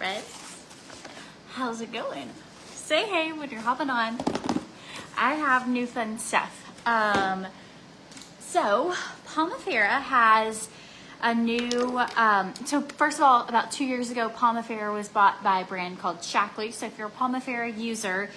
friends. How's it going? Say hey when you're hopping on. I have new fun stuff. So Palmifera has a new, so first of all, about 2 years ago, Palmifera was bought by a brand called Shackley. So if you're a Palmifera user,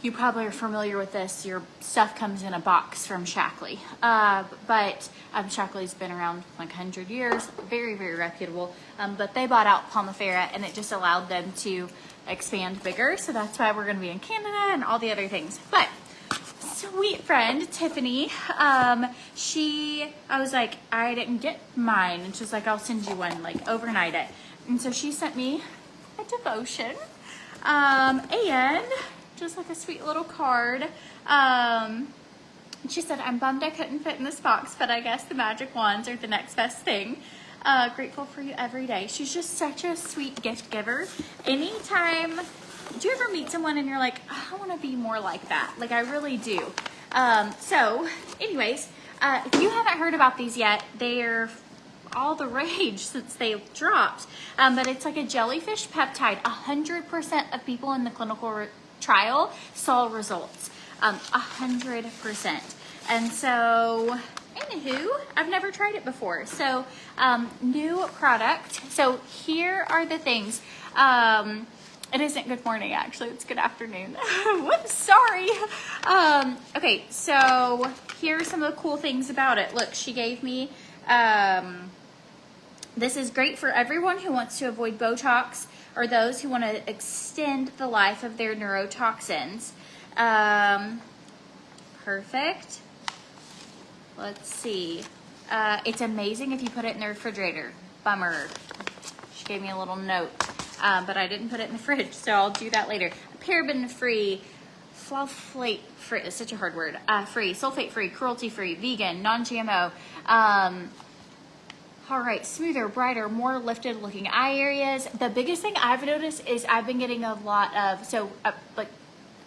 you probably are familiar with this. Your stuff comes in a box from Shackley. But Shackley's been around like 100 years, very, very reputable. But they bought out Palmifera and it just allowed them to expand bigger. So that's why we're gonna be in Canada and all the other things. But sweet friend, Tiffany, I was like, I didn't get mine. And she's like, I'll send you one, like overnight it. And so she sent me a devotion. And just like a sweet little card. She said, I'm bummed I couldn't fit in this box, but I guess the magic wands are the next best thing. Grateful for you every day. She's just such a sweet gift giver. Anytime, do you ever meet someone and you're like, oh, I want to be more like that? Like I really do. So anyways, if you haven't heard about these yet, they're all the rage since they dropped. But it's like a jellyfish peptide. 100% of people in the clinical trial saw results. 100%. And so, anywho, I've never tried it before. So, new product. So here are the things. It isn't good morning, actually. It's good afternoon. Whoops, sorry. Okay, so here are some of the cool things about it. Look, she gave me, this is great for everyone who wants to avoid Botox or those who want to extend the life of their neurotoxins. Perfect. Let's see. It's amazing if you put it in the refrigerator. Bummer. She gave me a little note, but I didn't put it in the fridge, so I'll do that later. Paraben-free, sulfate-free, it's such a hard word, free, sulfate-free, cruelty-free, vegan, non-GMO. All right, smoother, brighter, more lifted looking eye areas. The biggest thing I've noticed is I've been getting a lot of, like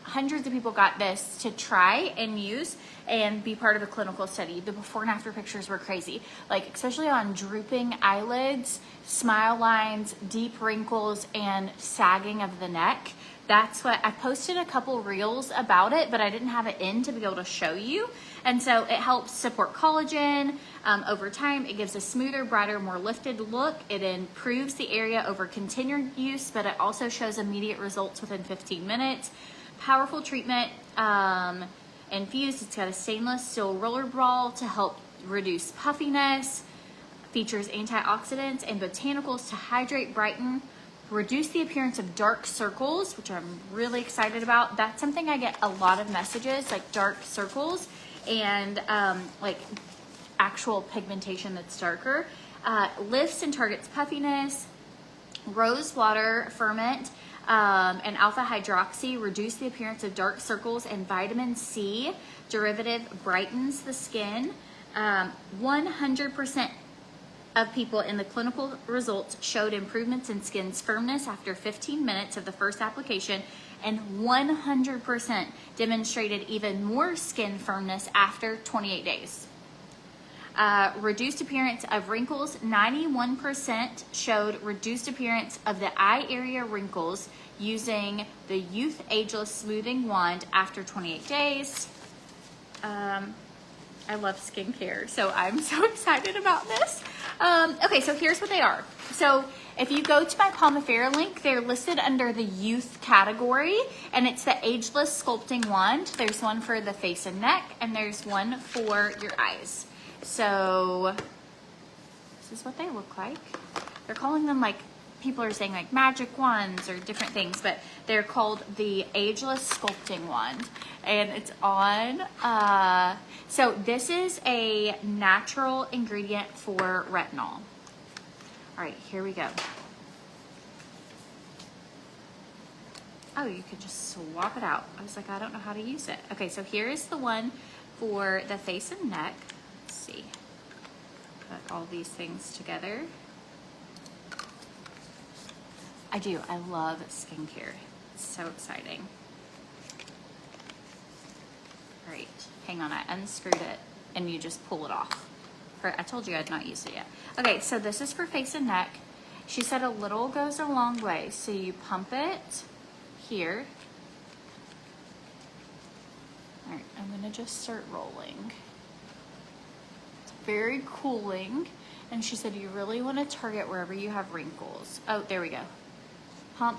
hundreds of people got this to try and use and be part of a clinical study. The before and after pictures were crazy. Like especially on drooping eyelids, smile lines, deep wrinkles, and sagging of the neck. That's what I posted a couple reels about it, but I didn't have it in to be able to show you. And so it helps support collagen over time. It gives a smoother, brighter, more lifted look. It improves the area over continued use, but it also shows immediate results within 15 minutes. Powerful treatment, infused. It's got a stainless steel roller ball to help reduce puffiness. Features antioxidants and botanicals to hydrate, brighten, reduce the appearance of dark circles, which I'm really excited about. That's something I get a lot of messages, like dark circles and like actual pigmentation that's darker. Lifts and targets puffiness. Rose water ferment and alpha hydroxy reduce the appearance of dark circles, and vitamin C derivative brightens the skin. 100% of people in the clinical results showed improvements in skin's firmness after 15 minutes of the first application, and 100% demonstrated even more skin firmness after 28 days. Reduced appearance of wrinkles, 91% showed reduced appearance of the eye area wrinkles using the Youth Ageless Smoothing Wand after 28 days. I love skincare, so I'm so excited about this. Okay, so here's what they are. So if you go to my Palmifera link, they're listed under the youth category, and it's the Ageless Sculpting Wand. There's one for the face and neck, and there's one for your eyes. So this is what they look like. They're calling them, like, people are saying like magic wands or different things, but they're called the Ageless Sculpting Wand. And it's on, so this is a natural ingredient for retinol. All right, here we go. Oh, you could just swap it out. I was like, I don't know how to use it. Okay, so here is the one for the face and neck. Let's see. Put all these things together. I do. I love skincare. It's so exciting. All right, hang on. I unscrewed it and you just pull it off. I told you I'd not used it yet. Okay, so this is for face and neck. She said a little goes a long way. So you pump it here. All right, I'm gonna just start rolling. It's very cooling. And she said you really wanna target wherever you have wrinkles. Oh, there we go. Pump,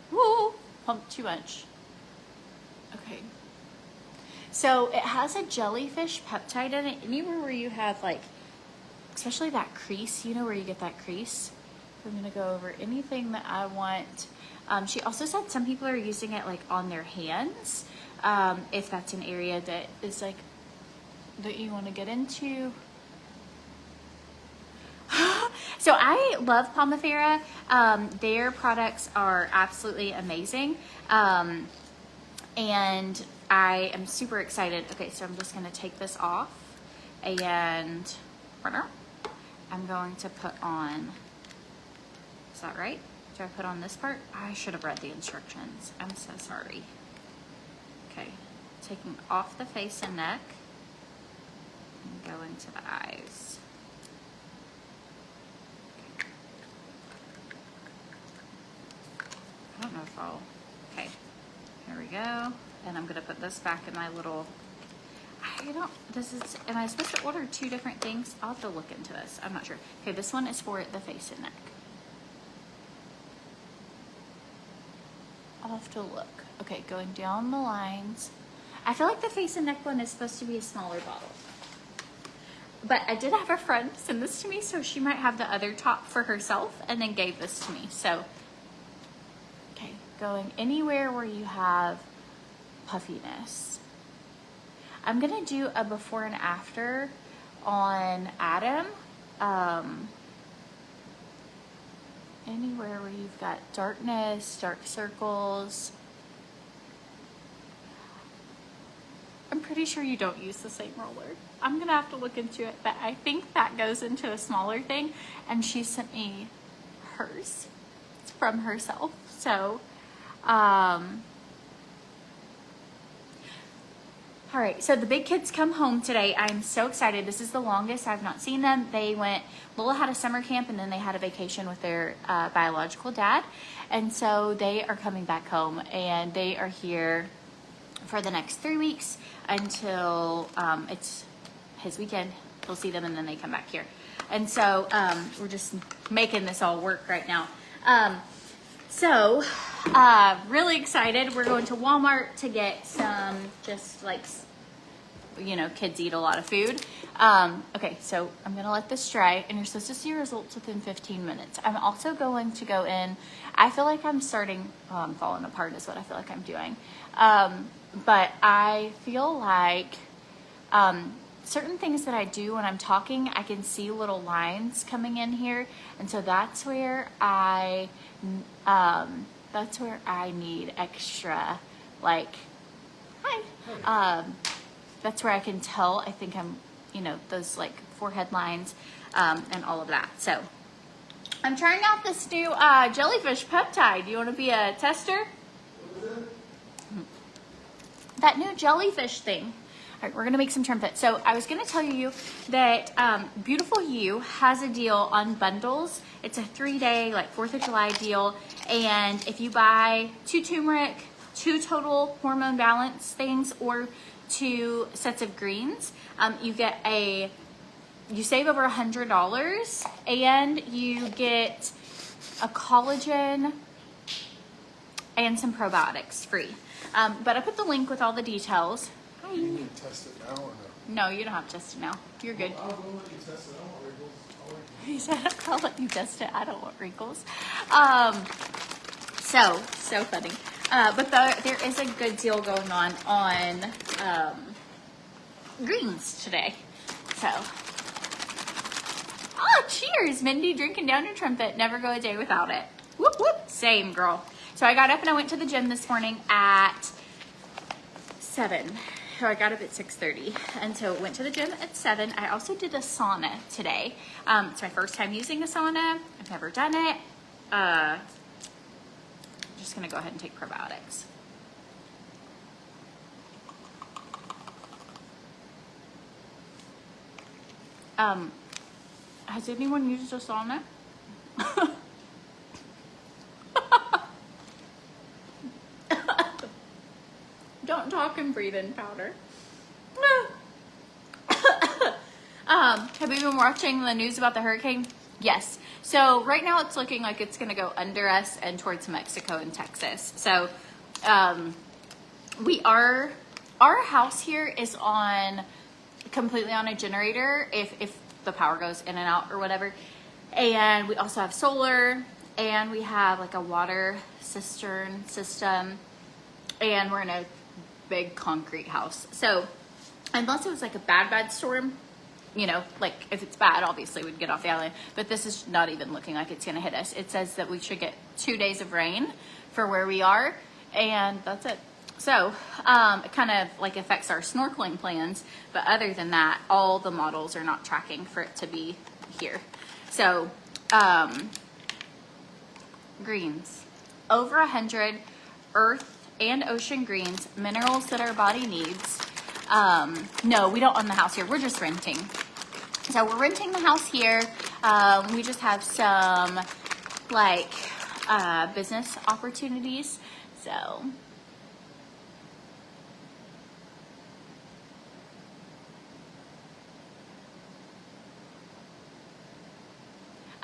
woo, pump too much. Okay. So it has a jellyfish peptide in it. Anywhere where you have like, especially that crease, you know where you get that crease? I'm gonna go over anything that I want. She also said some people are using it like on their hands, if that's an area that is like, that you wanna get into. So I love Pomifera. Their products are absolutely amazing. And I am super excited. Okay, so I'm just gonna take this off and I'm going to put on, is that right? Do I put on this part? I should have read the instructions. I'm so sorry. Okay, taking off the face and neck and going to the eyes. I don't know if I'll, okay, here we go. And I'm gonna put this back in my little, I don't, this is, am I supposed to order two different things? I'll have to look into this, I'm not sure. Okay, this one is for the face and neck. I'll have to look. Okay, going down the lines. I feel like the face and neck one is supposed to be a smaller bottle. But I did have a friend send this to me, so she might have the other top for herself and then gave this to me, so. Okay, going anywhere where you have puffiness. I'm gonna do a before and after on Adam. Anywhere where you've got darkness, dark circles. I'm pretty sure you don't use the same roller. I'm gonna have to look into it, but I think that goes into a smaller thing, and she sent me hers. It's from herself, so all right, so the big kids come home today. I'm so excited. This is the longest I've not seen them. They went, Lola had a summer camp and then they had a vacation with their biological dad. And so they are coming back home and they are here for the next 3 weeks until it's his weekend. He'll see them and then they come back here. And so we're just making this all work right now. Really excited. We're going to Walmart to get some just like, you know, kids eat a lot of food. Okay, so I'm gonna let this dry and you're supposed to see results within 15 minutes. I'm also going to go in, I feel like I'm starting, I'm falling apart is what I feel like I'm doing. But I feel like certain things that I do when I'm talking, I can see little lines coming in here. And so that's where I need extra, like, hi. That's where I can tell, I think I'm, you know, those like forehead lines and all of that. So I'm trying out this new jellyfish peptide. You want to be a tester? That new jellyfish thing. All right, we're gonna make some TRIMFIT. So I was gonna tell you that Beautiful You has a deal on bundles. It's a 3-day, like 4th of July deal. And if you buy 2 turmeric, 2 total hormone balance things, or 2 sets of greens, you save over $100 and you get a collagen and some probiotics free. But I put the link with all the details. Hi. You need to test it now or no? No, you don't have to test it now. You're good. I'll let you test it. I don't want wrinkles. He said, I'll let you test it. I don't want wrinkles. So funny. But there is a good deal going on greens today. So, cheers, Mindy, drinking down your TRIMFIT. Never go a day without it. Whoop, whoop. Same, girl. So I got up and I went to the gym this morning at 7. So I got up at 6:30, and so went to the gym at 7. I also did a sauna today. It's my first time using a sauna. I've never done it. I'm just gonna go ahead and take probiotics. Has anyone used a sauna? talking breathing powder. Have you been watching the news about the hurricane? Yes. So right now it's looking like it's going to go under us and towards Mexico and Texas. So our house here is completely on a generator if the power goes in and out or whatever. And we also have solar, and we have like a water cistern system, and we're in a big concrete house. So unless it was like a bad storm, you know, like if it's bad, obviously we'd get off the island, but this is not even looking like it's gonna hit us. It says that we should get 2 days of rain for where we are, and that's it. So it kind of like affects our snorkeling plans, but other than that, all the models are not tracking for it to be here. So greens, over 100 earth and ocean greens, minerals that our body needs. No, we don't own the house here. We're just renting. So we're renting the house here. We just have some like business opportunities. So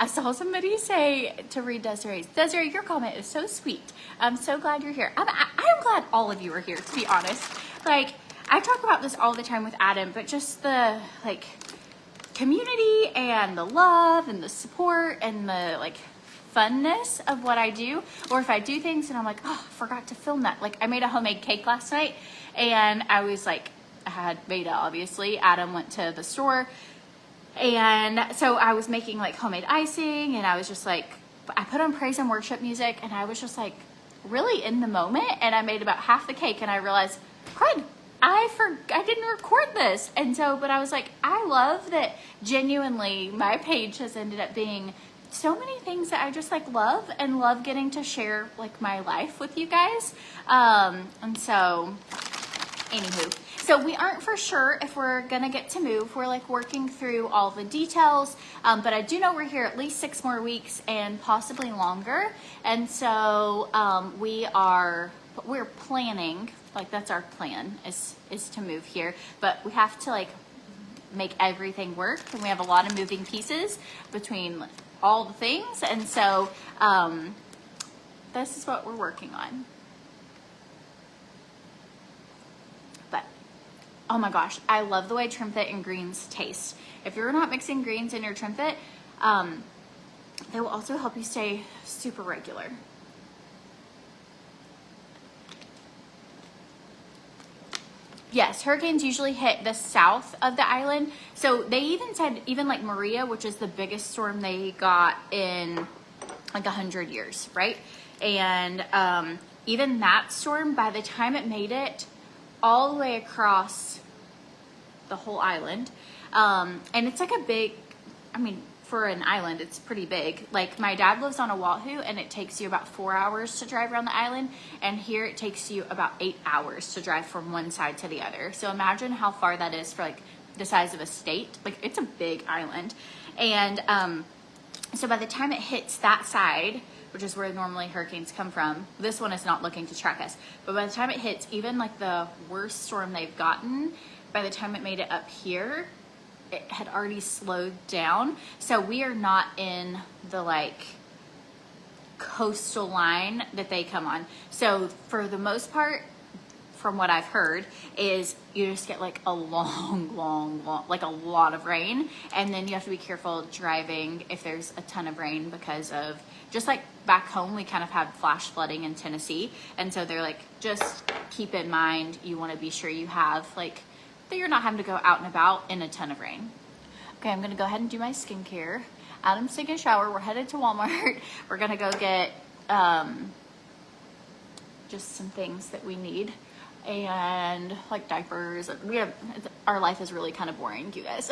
I saw somebody say to read Desiree's. Desiree, your comment is so sweet. I'm so glad you're here. I'm glad all of you are here, to be honest. Like, I talk about this all the time with Adam, but just the like community and the love and the support and the like funness of what I do. Or if I do things and I'm like, oh, I forgot to film that. Like I made a homemade cake last night, and I was like, I had beta, obviously. Adam went to the store, and so I was making like homemade icing, and I was just like, I put on praise and worship music, and I was just like really in the moment, and I made about half the cake, and I realized, crud, I didn't record this. And so, but I was like, I love that genuinely my page has ended up being so many things that I just like love, and love getting to share like my life with you guys. And so anywho, so we aren't for sure if we're gonna get to move. We're like working through all the details, but I do know we're here at least 6 more weeks and possibly longer. And so we're planning, like that's our plan is to move here, but we have to like make everything work, and we have a lot of moving pieces between all the things. And so this is what we're working on. But oh my gosh, I love the way TRIMFIT and greens taste. If you're not mixing greens in your TRIMFIT, they will also help you stay super regular. Yes, hurricanes usually hit the south of the island. So they even said, even like Maria, which is the biggest storm they got in like 100 years, right? And even that storm, by the time it made it all the way across the whole island, and it's like a big, I mean, for an island, it's pretty big. Like my dad lives on Oahu, and it takes you about 4 hours to drive around the island. And here it takes you about 8 hours to drive from one side to the other. So imagine how far that is for like the size of a state. Like it's a big island. And so by the time it hits that side, which is where normally hurricanes come from, this one is not looking to track us. But by the time it hits even like the worst storm they've gotten, by the time it made it up here, it had already slowed down. So we are not in the like coastal line that they come on. So for the most part, from what I've heard, is you just get like a long, like a lot of rain. And then you have to be careful driving if there's a ton of rain, because of just like back home, we kind of had flash flooding in Tennessee. And so they're like, just keep in mind, you want to be sure you have like, that you're not having to go out and about in a ton of rain. Okay, I'm gonna go ahead and do my skincare. Adam's taking a shower. We're headed to Walmart. We're gonna go get just some things that we need, and like diapers. Our life is really kind of boring, you guys.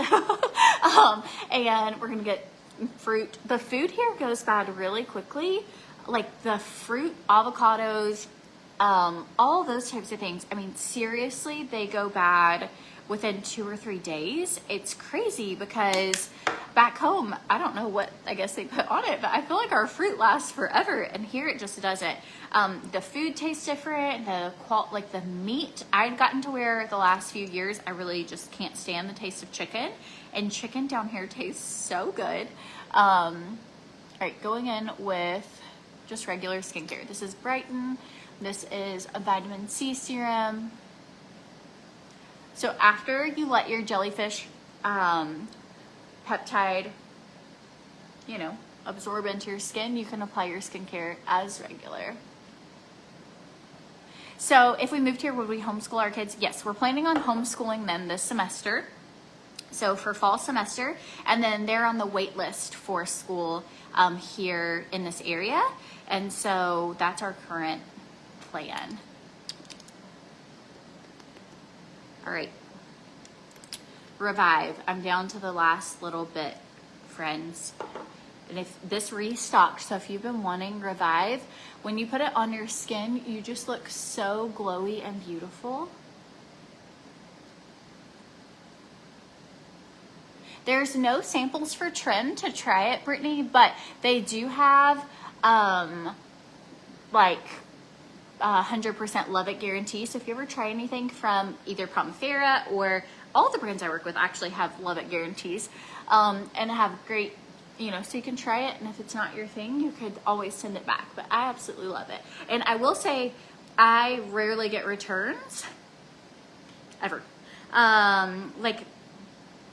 And we're gonna get fruit. The food here goes bad really quickly. Like the fruit, avocados, all those types of things. I mean, seriously, they go bad within 2 or 3 days. It's crazy because back home, I don't know what I guess they put on it, but I feel like our fruit lasts forever, and here it just doesn't. The food tastes different. Like the meat, I'd gotten to where the last few years I really just can't stand the taste of chicken, and chicken down here tastes so good. All right, going in with just regular skincare. This is Brighton. This is a vitamin C serum. So after you let your Jellyfish peptide, you know, absorb into your skin, you can apply your skincare as regular. So if we moved here, would we homeschool our kids? Yes, we're planning on homeschooling them this semester. So for fall semester, and then they're on the wait list for school here in this area. And so that's our current plan. All right, Revive. I'm down to the last little bit, friends. And if this restocked, so if you've been wanting Revive, when you put it on your skin, you just look so glowy and beautiful. There's no samples for Trim to try it, Brittany, but they do have like 100% love it guarantee. So if you ever try anything from either Primavera or all the brands I work with actually have love it guarantees, and have great, you know, so you can try it, and if it's not your thing, you could always send it back. But I absolutely love it. And I will say, I rarely get returns, ever. Like,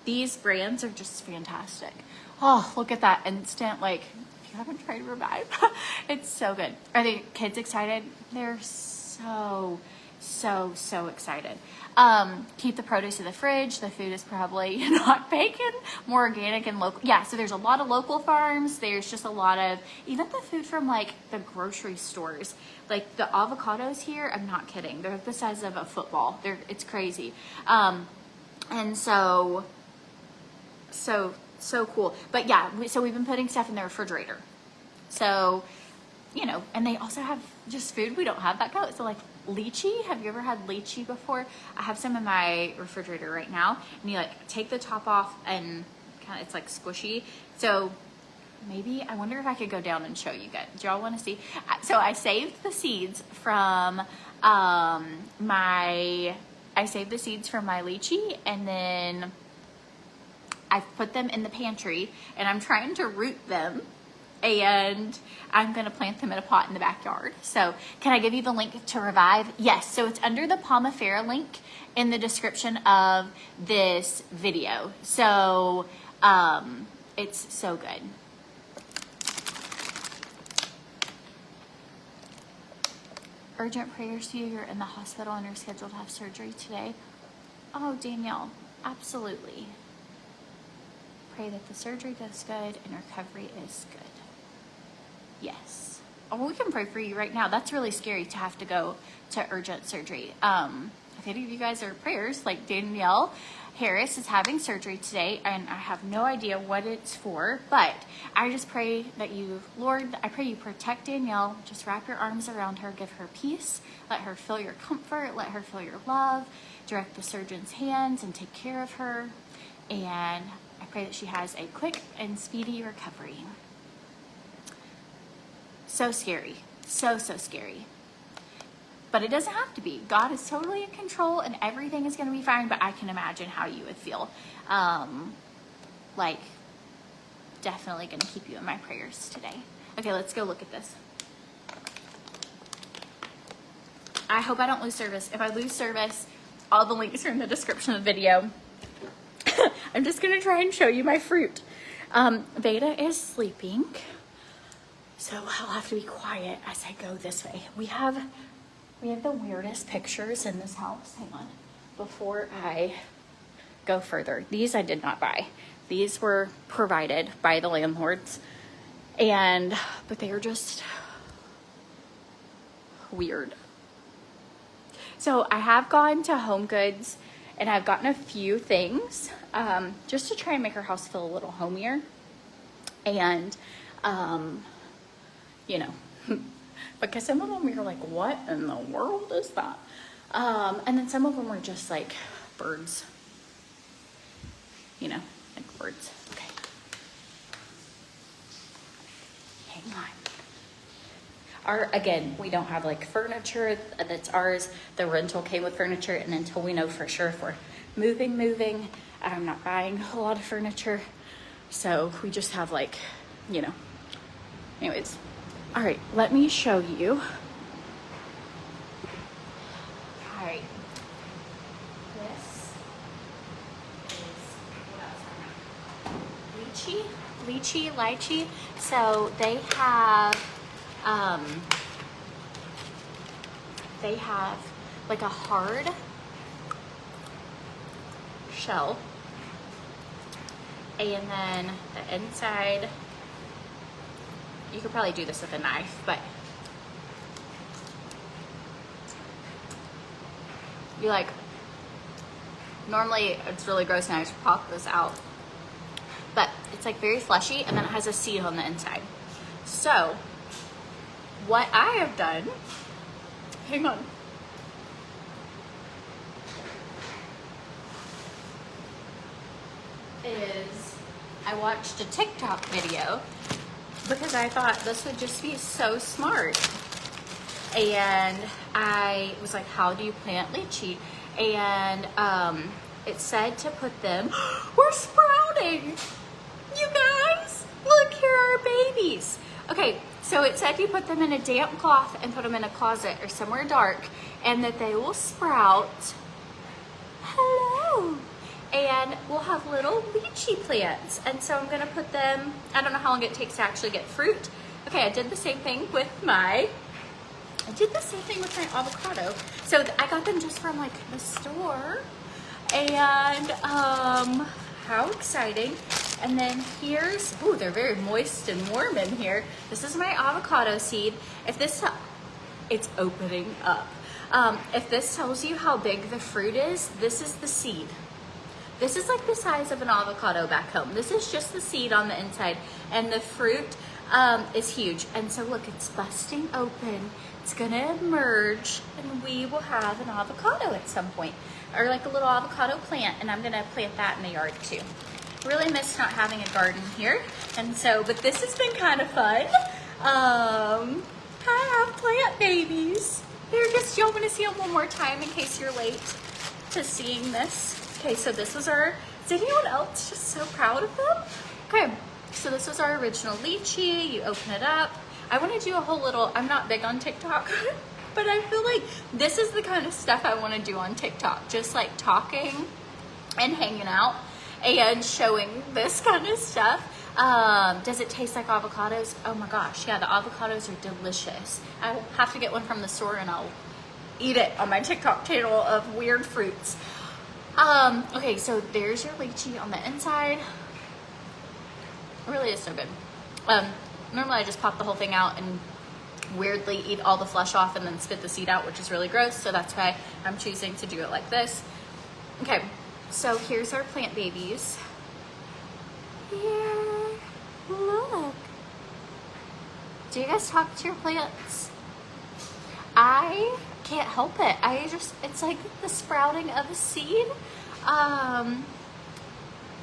these brands are just fantastic. Oh, look at that instant, like, if you haven't tried Revive, it's so good. Are the kids excited? They're so excited. Keep the produce in the fridge. The food is probably not bacon, more organic and local. Yeah, so there's a lot of local farms. There's just a lot of, even the food from like the grocery stores. Like the avocados here, I'm not kidding. They're the size of a football. It's crazy. And so cool. But yeah, so we've been putting stuff in the refrigerator. So, you know, and they also have just food we don't have back out. So like lychee, have you ever had lychee before? I have some in my refrigerator right now, and you like take the top off and kind of, it's like squishy. So maybe, I wonder if I could go down and show you guys. Do y'all want to see? So I saved the seeds from my lychee, and then I've put them in the pantry, and I'm trying to root them, and I'm going to plant them in a pot in the backyard. So can I give you the link to Revive? Yes. So it's under the Primavera link in the description of this video. So it's so good. Urgent prayers to you. You're in the hospital and you're scheduled to have surgery today. Oh, Danielle, absolutely. Pray that the surgery goes good and recovery is good. Yes. Oh, we can pray for you right now. That's really scary to have to go to urgent surgery. If any of you guys are prayers, like Danielle Harris is having surgery today, and I have no idea what it's for, but I just pray that you, Lord, I pray you protect Danielle. Just wrap your arms around her, give her peace, let her feel your comfort, let her feel your love, direct the surgeon's hands and take care of her. And I pray that she has a quick and speedy recovery. So scary. So scary. But it doesn't have to be. God is totally in control and everything is going to be fine, but I can imagine how you would feel. Like, definitely going to keep you in my prayers today. Okay, let's go look at this. I hope I don't lose service. If I lose service, all the links are in the description of the video. I'm just going to try and show you my fruit. Veda is sleeping, so I'll have to be quiet as I go this way. We have the weirdest pictures in this house. Hang on. Before I go further, these I did not buy. These were provided by the landlords, but they are just weird. So I have gone to Home Goods and I've gotten a few things just to try and make our house feel a little homier. And, you know, because some of them you're like, what in the world is that? And then some of them are just like birds you know, like birds. Okay. Hang on. Again, we don't have like furniture that's ours. The rental came with furniture, and until we know for sure if we're moving, I'm not buying a lot of furniture. So we just have like, you know, anyways. All right, let me show you. All right. This is, what else? Lychee. So they have like a hard shell, and then the inside, you could probably do this with a knife, but you like, normally it's really gross now to pop this out, but it's like very fleshy, and then it has a seed on the inside. So what I have done, hang on. Is I watched a TikTok video because I thought this would just be so smart. And I was like, how do you plant lychee? And it said to put them, we're sprouting. You guys, look, here are babies. Okay, so it said you put them in a damp cloth and put them in a closet or somewhere dark, and that they will sprout. Hello. And we'll have little lychee plants. And so I'm gonna put them, I don't know how long it takes to actually get fruit. Okay, I did the same thing with my avocado. So I got them just from like the store. And how exciting. And then here's, ooh, they're very moist and warm in here. This is my avocado seed. If this, it's opening up. If this tells you how big the fruit is, this is the seed. This is like the size of an avocado back home. This is just the seed on the inside, and the fruit is huge. And so look, it's busting open. It's gonna emerge, and we will have an avocado at some point, or like a little avocado plant, and I'm gonna plant that in the yard too. Really miss not having a garden here, and so, but this has been kind of fun. I have plant babies. Here, just, y'all wanna see them one more time in case you're late to seeing this? Okay, so this was our, is anyone else just so proud of them? Okay, so this was our original lychee. You open it up. I want to do a whole little, I'm not big on TikTok, but I feel like this is the kind of stuff I want to do on TikTok. Just like talking and hanging out and showing this kind of stuff. Does it taste like avocados? Oh my gosh, yeah, the avocados are delicious. I will have to get one from the store and I'll eat it on my TikTok channel of weird fruits. Okay, so there's your lychee on the inside. It really is so good. Normally I just pop the whole thing out and weirdly eat all the flesh off and then spit the seed out, which is really gross. So that's why I'm choosing to do it like this. Okay, so here's our plant babies. Here, look. Do you guys talk to your plants? I can't help it. It's like the sprouting of a seed.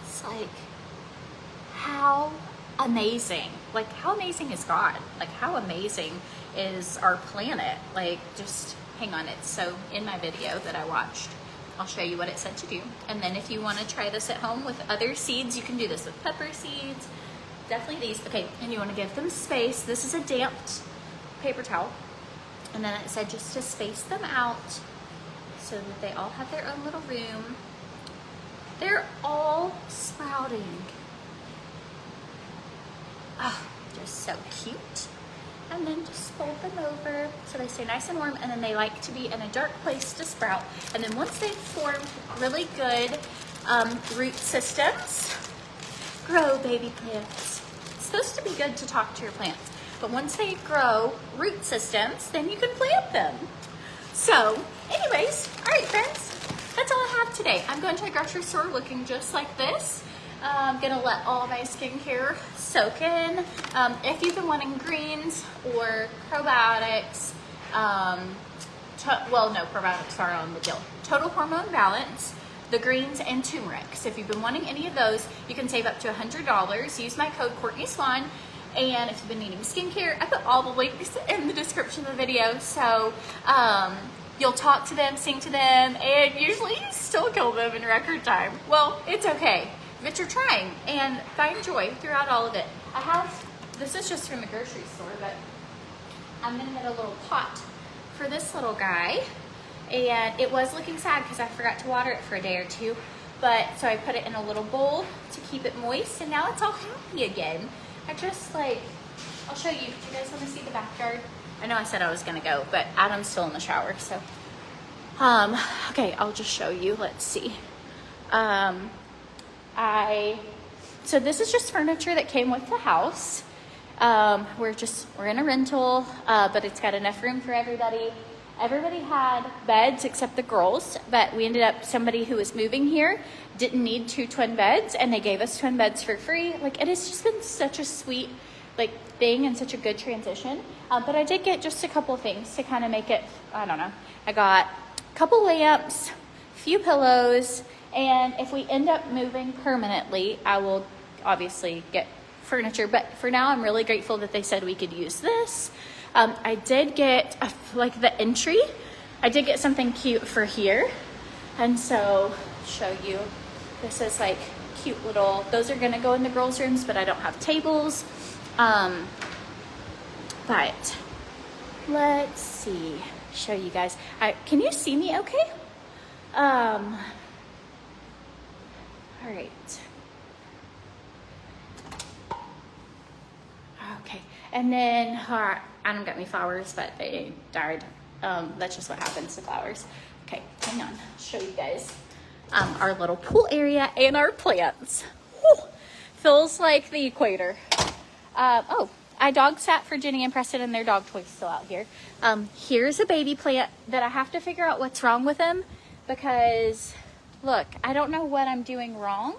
It's like, how amazing. Like, how amazing is God? Like, how amazing is our planet? Like, just hang on. It's so in my video that I watched. I'll show you what it said to do. And then if you want to try this at home with other seeds, you can do this with pepper seeds. Definitely these. Okay, and you want to give them space. This is a damped paper towel. And then it said just to space them out so that they all have their own little room. They're all sprouting. Oh, just so cute. And then just fold them over so they stay nice and warm, and then they like to be in a dark place to sprout. And then once they've formed really good root systems, grow baby plants. It's supposed to be good to talk to your plants. But once they grow root systems, then you can plant them. So anyways, all right friends, that's all I have today. I'm going to the grocery store looking just like this. I'm gonna let all my skincare soak in. If you've been wanting greens or probiotics, well no, probiotics are on the deal. Total hormone balance, the greens, and turmeric. So if you've been wanting any of those, you can save up to $100. Use my code Courtney Swan. And if you've been needing skincare, I put all the links in the description of the video. So you'll talk to them, sing to them, and usually you still kill them in record time. Well, it's okay, but you're trying, and find joy throughout all of it. I have, this is just from the grocery store, but I'm gonna get a little pot for this little guy. And it was looking sad because I forgot to water it for a day or two. But so I put it in a little bowl to keep it moist, and now it's all happy again. I just I'll show you. Do you guys want to see the backyard? I know I said I was gonna go, but Adam's still in the shower, so. Okay, I'll just show you. Let's see. So this is just furniture that came with the house. We're in a rental, but it's got enough room for everybody. Everybody had beds except the girls, but we ended up, somebody who was moving here didn't need 2 twin beds, and they gave us twin beds for free. Like, it has just been such a sweet thing and such a good transition. But I did get just a couple of things to kind of make it, I don't know. I got a couple lamps, a few pillows, and if we end up moving permanently, I will obviously get furniture. But for now, I'm really grateful that they said we could use this. I did get the entry. I did get something cute for here, and so show you. This is cute little. Those are gonna go in the girls' rooms, but I don't have tables. But let's see. Show you guys. Can you see me? Okay. All right. Okay, and then Adam got me flowers, but they died. That's just what happens to flowers. Okay, hang on. I'll show you guys our little pool area and our plants. Whew. Feels like the equator. I dog sat for Jenny and Preston, and their dog toy's still out here. Here's a baby plant that I have to figure out what's wrong with him, because look, I don't know what I'm doing wrong,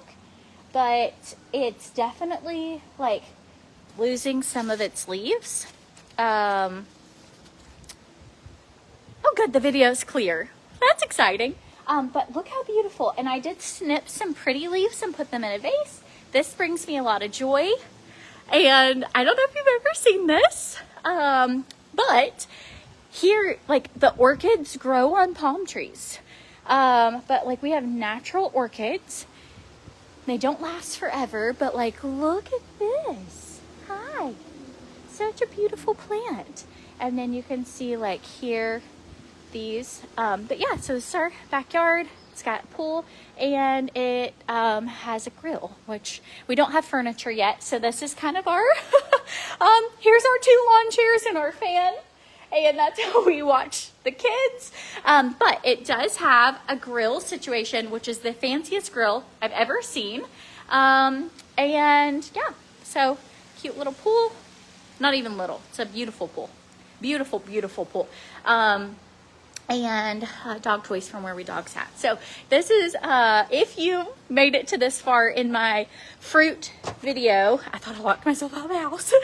but it's definitely losing some of its leaves. Oh good, the video's clear. That's exciting. But look how beautiful. And I did snip some pretty leaves and put them in a vase. This brings me a lot of joy. And I don't know if you've ever seen this, but here, the orchids grow on palm trees. But we have natural orchids. They don't last forever, but look at this. Hi. Such a beautiful plant. And then you can see here, these. But yeah, so this is our backyard. It's got a pool, and it has a grill, which we don't have furniture yet. So this is kind of our, here's our 2 lawn chairs and our fan. And that's how we watch the kids. But it does have a grill situation, which is the fanciest grill I've ever seen. And yeah, so cute little pool. Not even little. It's a beautiful pool. Beautiful, beautiful pool. And dog toys from where we dog sat. So this is, if you made it to this far in my fruit video, I thought I locked myself out of the house.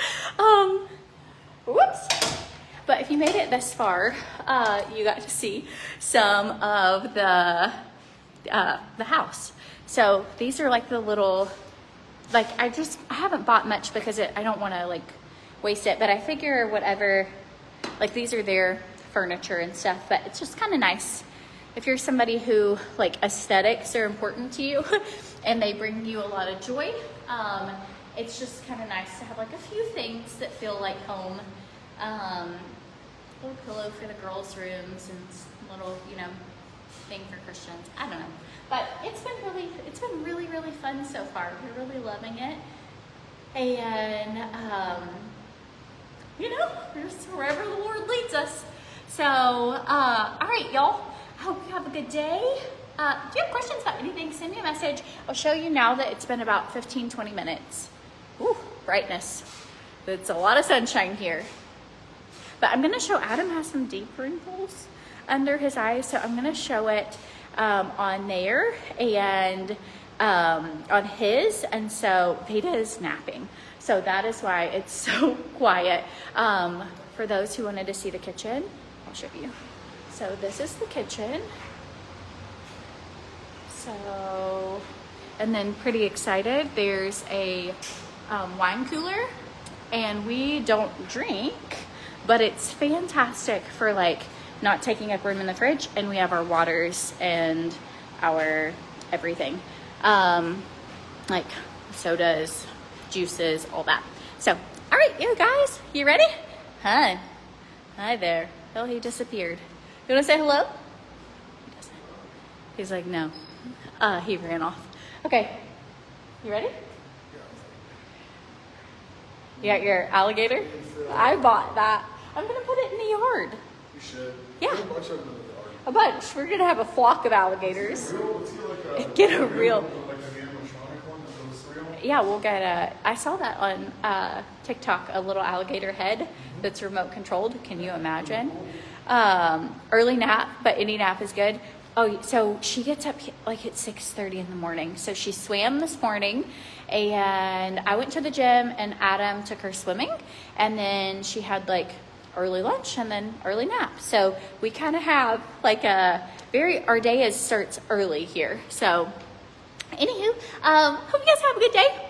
Whoops. But if you made it this far, you got to see some of the house. So these are the little, I haven't bought much because I don't want to waste it, but I figure whatever, these are their furniture and stuff, but it's just kind of nice if you're somebody who aesthetics are important to you and they bring you a lot of joy. It's just kind of nice to have a few things that feel like home. Little pillow for the girls' rooms and little, thing for Christians. I don't know, but it's been really fun so far. We're really loving it, and we're just wherever the Lord leads us. So, all right, y'all. I hope you have a good day. If you have questions about anything, send me a message. I'll show you now that it's been about 15-20 minutes. Ooh, brightness. It's a lot of sunshine here. But I'm going to show Adam has some deep wrinkles under his eyes, so I'm going to show it on there and on his, and so Veda is napping. So that is why it's so quiet. For those who wanted to see the kitchen, I'll show you. So this is the kitchen. So, and then pretty excited, there's a wine cooler, and we don't drink, but it's fantastic for like not taking up room in the fridge, and we have our waters and our everything, like sodas, juices, all that. So, all right, you guys, you ready? Hi there. Oh, he disappeared. You want to say hello? He doesn't. He's like, no. He ran off. Okay, you ready? You got your alligator? I bought that. I'm gonna put it in the yard. You should. Yeah. Put a bunch of them in the yard. A bunch. We're gonna have a flock of alligators. Let's get Get a real. like an animatronic one that goes real. Yeah, we'll get a. I saw that on TikTok. A little alligator head that's remote controlled. Can you imagine? Early nap, but any nap is good. Oh, so she gets up like at 6:30 in the morning. So she swam this morning, and I went to the gym, and Adam took her swimming, and then she had like early lunch and then early nap. So we kind of have like our day starts early here. So anywho, hope you guys have a good day.